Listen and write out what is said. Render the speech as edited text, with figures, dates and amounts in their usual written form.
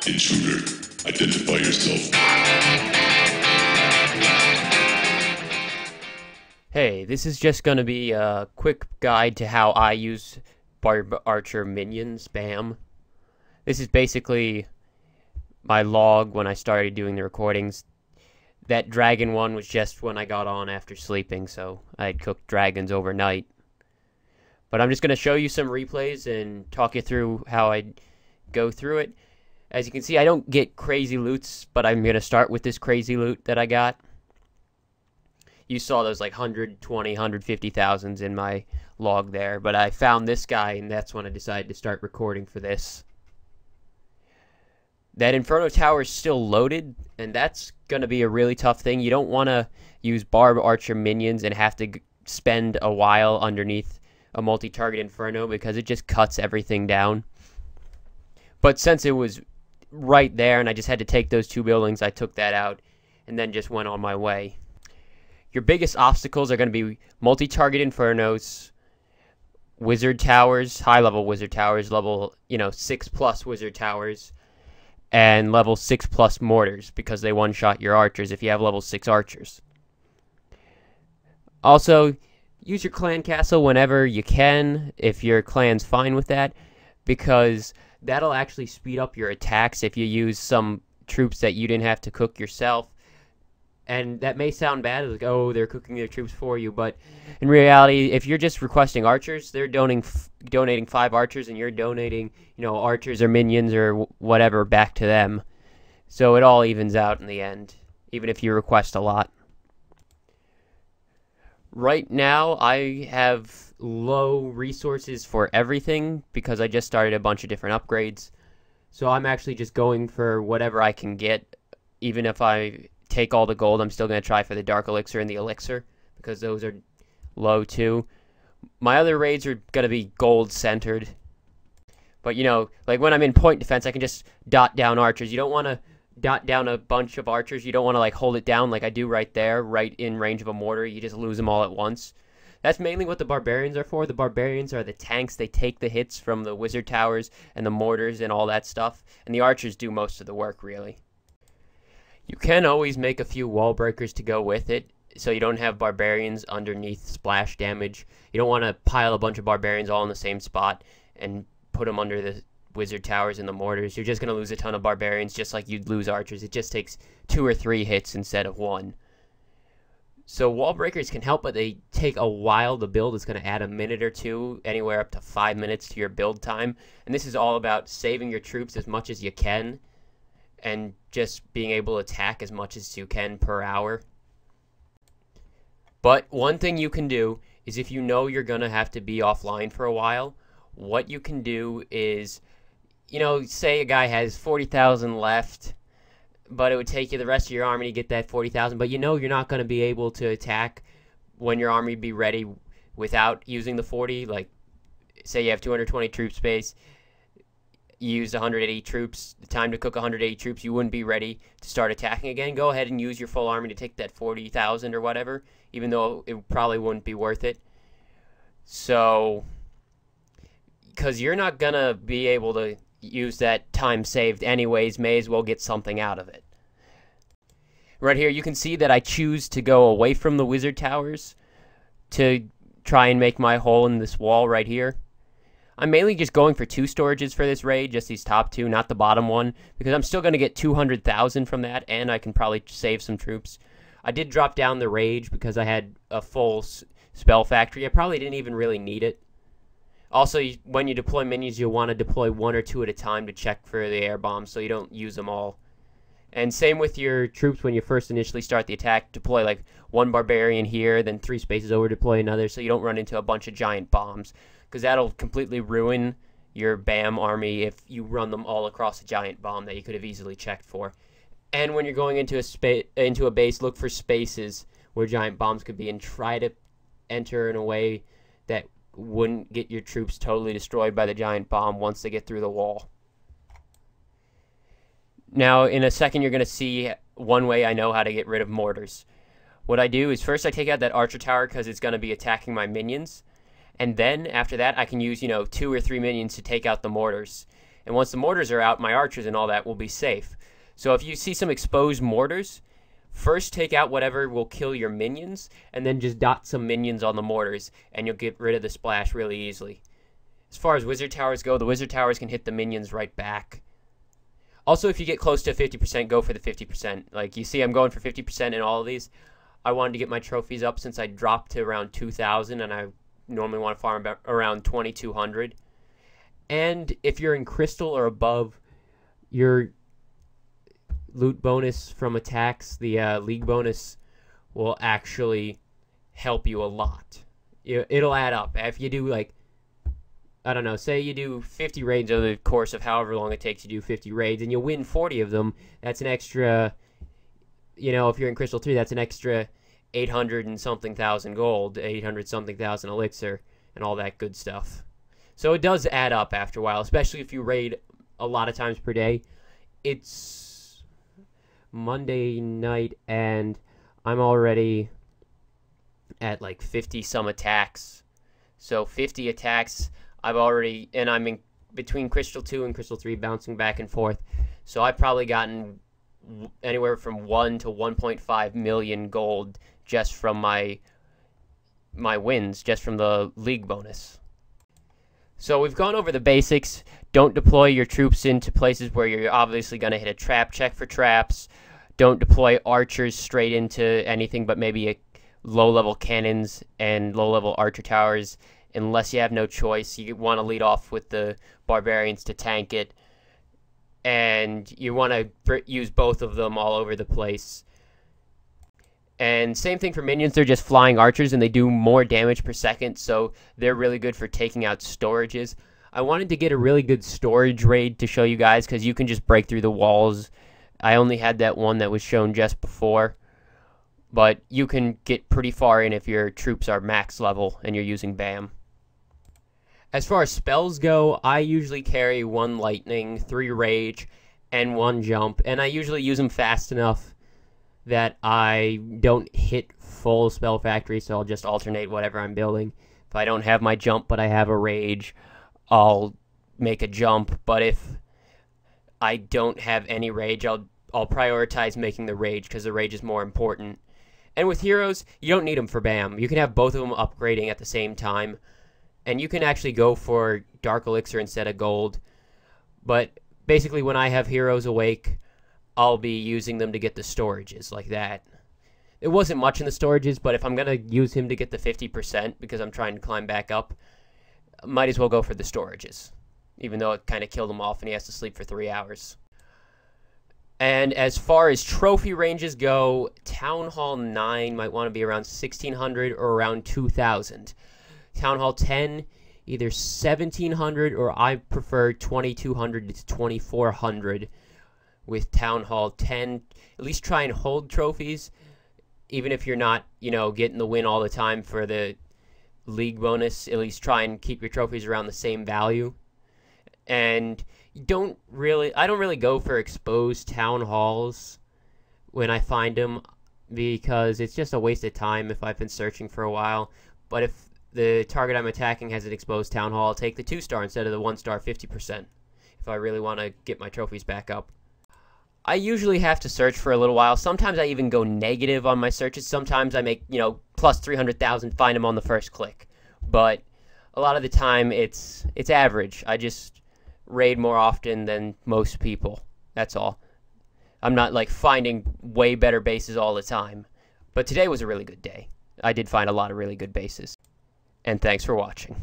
Intruder, identify yourself. Hey, this is just going to be a quick guide to how I use Barb Archer minions, BAM. This is basically my log when I started doing the recordings. That dragon one was just when I got on after sleeping, so I had cooked dragons overnight. But I'm just going to show you some replays and talk you through how I go through it. As you can see, I don't get crazy loots, but I'm going to start with this crazy loot that I got. You saw those like 120, 150,000s in my log there, but I found this guy, and that's when I decided to start recording for this. That Inferno Tower is still loaded, and that's going to be a really tough thing. You don't want to use Barb Archer minions and have to spend a while underneath a multi-target Inferno because it just cuts everything down. But since it was right there and I just had to take those two buildings, I took that out and then just went on my way. Your biggest obstacles are going to be multi-target Infernos, wizard towers, high-level wizard towers, level 6+ wizard towers, and level 6+ mortars because they one-shot your archers if you have level 6 archers. Also, use your clan castle whenever you can if your clan's fine with that, because that'll actually speed up your attacks if you use some troops that you didn't have to cook yourself. And that may sound bad, like, oh, they're cooking their troops for you, but in reality, if you're just requesting archers, they're donating 5 archers, and you're donating, archers or minions or whatever back to them. So it all evens out in the end, even if you request a lot. Right now, I have low resources for everything because I just started a bunch of different upgrades. So I'm actually just going for whatever I can get. Even if I take all the gold, I'm still going to try for the dark elixir and the elixir because those are low too. My other raids are going to be gold centered. But like when I'm in point defense, I can just dot down archers. You don't want to dot down a bunch of archers. You don't want to like hold it down like I do right there, right in range of a mortar. You just lose them all at once. That's mainly what the barbarians are for. The barbarians are the tanks. They take the hits from the wizard towers and the mortars and all that stuff. And the archers do most of the work, really. You can always make a few wall breakers to go with it, so you don't have barbarians underneath splash damage. You don't want to pile a bunch of barbarians all in the same spot and put them under the wizard towers and the mortars. You're just going to lose a ton of barbarians just like you'd lose archers. It just takes 2 or 3 hits instead of 1. So wall breakers can help, but they take a while to build. It's going to add a minute or two, anywhere up to 5 minutes to your build time. And this is all about saving your troops as much as you can and just being able to attack as much as you can per hour. But one thing you can do is if you know you're going to have to be offline for a while, what you can do is, say a guy has 40,000 left, but it would take you the rest of your army to get that 40,000, but you're not going to be able to attack when your army be ready without using the 40. Like, say you have 220 troop space, you used 180 troops, the time to cook 180 troops, you wouldn't be ready to start attacking again. Go ahead and use your full army to take that 40,000 or whatever, even though it probably wouldn't be worth it. So, because you're not going to be able to use that time saved anyways, may as well get something out of it. Right here, you can see that I choose to go away from the wizard towers to try and make my hole in this wall right here. I'm mainly just going for 2 storages for this raid, just these top 2, not the bottom one, because I'm still going to get 200,000 from that, and I can probably save some troops. I did drop down the rage because I had a full spell factory. I probably didn't even really need it. Also, when you deploy minions, you'll want to deploy 1 or 2 at a time to check for the air bombs so you don't use them all. And same with your troops when you first initially start the attack. Deploy like 1 barbarian here, then 3 spaces over, deploy another, so you don't run into a bunch of giant bombs. Because that'll completely ruin your BAM army if you run them all across a giant bomb that you could have easily checked for. And when you're going into a base, look for spaces where giant bombs could be and try to enter in a way that wouldn't get your troops totally destroyed by the giant bomb once they get through the wall. Now, in a second, you're going to see one way I know how to get rid of mortars. What I do is first I take out that archer tower because it's going to be attacking my minions. And then, after that, I can use, 2 or 3 minions to take out the mortars. And once the mortars are out, my archers and all that will be safe. So if you see some exposed mortars, first take out whatever will kill your minions, and then just dot some minions on the mortars, and you'll get rid of the splash really easily. As far as wizard towers go, the wizard towers can hit the minions right back. Also, if you get close to 50%, go for the 50%. Like, you see I'm going for 50% in all of these. I wanted to get my trophies up since I dropped to around 2,000, and I normally want to farm around 2,200. And if you're in crystal or above, your loot bonus from attacks, the league bonus, will actually help you a lot. It'll add up. If you do, like, I don't know, say you do 50 raids over the course of however long it takes you to do 50 raids, and you'll win 40 of them, that's an extra, you know, if you're in Crystal 3, that's an extra 800 and something thousand gold, 800 something thousand elixir, and all that good stuff. So it does add up after a while, especially if you raid a lot of times per day. It's Monday night, and I'm already at like 50 some attacks. So 50 attacks, and I'm in between Crystal 2 and Crystal 3, bouncing back and forth. So I've probably gotten anywhere from 1 to 1.5 million gold just from my wins, just from the league bonus. So we've gone over the basics. Don't deploy your troops into places where you're obviously going to hit a trap. Check for traps. Don't deploy archers straight into anything but maybe low-level cannons and low-level archer towers. Unless you have no choice, you want to lead off with the barbarians to tank it. And you want to use both of them all over the place. And same thing for minions, they're just flying archers and they do more damage per second, so they're really good for taking out storages. I wanted to get a really good storage raid to show you guys because you can just break through the walls. I only had that one that was shown just before, but you can get pretty far in if your troops are max level and you're using BAM. As far as spells go, I usually carry 1 lightning, 3 rage, and 1 jump, and I usually use them fast enough that I don't hit full spell factory, so I'll just alternate whatever I'm building. If I don't have my jump but I have a rage, I'll make a jump, but if I don't have any rage, I'll prioritize making the rage because the rage is more important. And with heroes, you don't need them for BAM. You can have both of them upgrading at the same time, and you can actually go for dark elixir instead of gold. But basically when I have heroes awake, I'll be using them to get the storages, like that. It wasn't much in the storages, but if I'm going to use him to get the 50% because I'm trying to climb back up, might as well go for the storages, even though it kind of killed him off and he has to sleep for 3 hours. And as far as trophy ranges go, Town Hall 9 might want to be around 1,600 or around 2,000. Town Hall 10, either 1,700 or I prefer 2,200 to 2,400. With Town Hall 10, at least try and hold trophies, even if you're not, you know, getting the win all the time for the league bonus. At least try and keep your trophies around the same value. And I don't really go for exposed town halls when I find them, because it's just a waste of time if I've been searching for a while. But if the target I'm attacking has an exposed town hall, I'll take the 2-star instead of the 1-star 50% if I really want to get my trophies back up. I usually have to search for a little while. Sometimes I even go negative on my searches. Sometimes I make, you know, plus 300,000, find them on the first click. But a lot of the time it's average. I just raid more often than most people. That's all. I'm not like finding way better bases all the time. But today was a really good day. I did find a lot of really good bases. And thanks for watching.